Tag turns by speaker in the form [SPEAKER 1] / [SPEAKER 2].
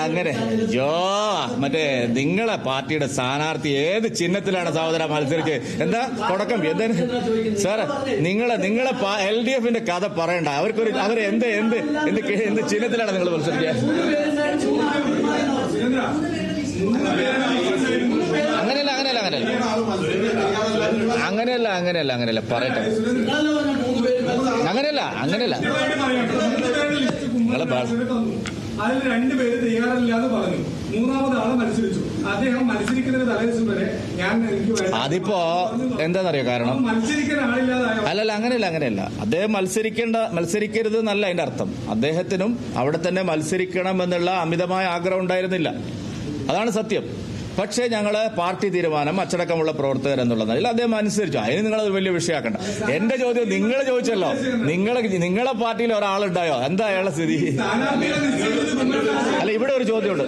[SPEAKER 1] അങ്ങനെ മറ്റേ നിങ്ങളെ പാർട്ടിയുടെ സ്ഥാനാർത്ഥി ഏത് ചിഹ്നത്തിലാണ് സഹോദര മത്സരിച്ച്? എന്താ തുടക്കം? എന്താ സാറ് നിങ്ങളെ LDF-ന്റെ കഥ പറയണ്ട. അവർ എന്ത് ചിഹ്നത്തിലാണ് നിങ്ങൾ മത്സരിക്കുക? അങ്ങനെയല്ല പറയട്ടെ. അങ്ങനെയല്ല
[SPEAKER 2] അതിൽ 2 പേര് തയ്യാറില്ലാതെ പറഞ്ഞു. 3ാമത് ആളെ മത്സരിച്ചു. അദ്ദേഹം മത്സരിക്കുന്നതിന് തലേദിവസം വരെ
[SPEAKER 1] അതിപ്പോ എന്താണെന്നറിയോ കാരണം?
[SPEAKER 2] മത്സരിക്കുന്ന ആളില്ലാതായ
[SPEAKER 1] അല്ലല്ല അങ്ങനെയല്ല. അദ്ദേഹം മത്സരിക്കരുത് എന്നല്ല അതിന്റെ അർത്ഥം. അദ്ദേഹത്തിനും അവിടെ തന്നെ മത്സരിക്കണം എന്നുള്ള അമിതമായ ആഗ്രഹം ഉണ്ടായിരുന്നില്ല. അതാണ് സത്യം. പക്ഷേ ഞങ്ങള് പാർട്ടി തീരുമാനം അച്ചടക്കമുള്ള പ്രവർത്തകർ എന്നുള്ളതിൽ അദ്ദേഹം അനുസരിച്ചു. അതിന് നിങ്ങളത് വലിയ വിഷയമാക്കണ്ട. എന്റെ ചോദ്യം നിങ്ങൾ ചോദിച്ചല്ലോ, നിങ്ങളെ പാർട്ടിയിൽ ഒരാളുണ്ടായോ? എന്താ അയാളുടെ സ്ഥിതി? അല്ല, ഇവിടെ ഒരു ചോദ്യമുണ്ട്.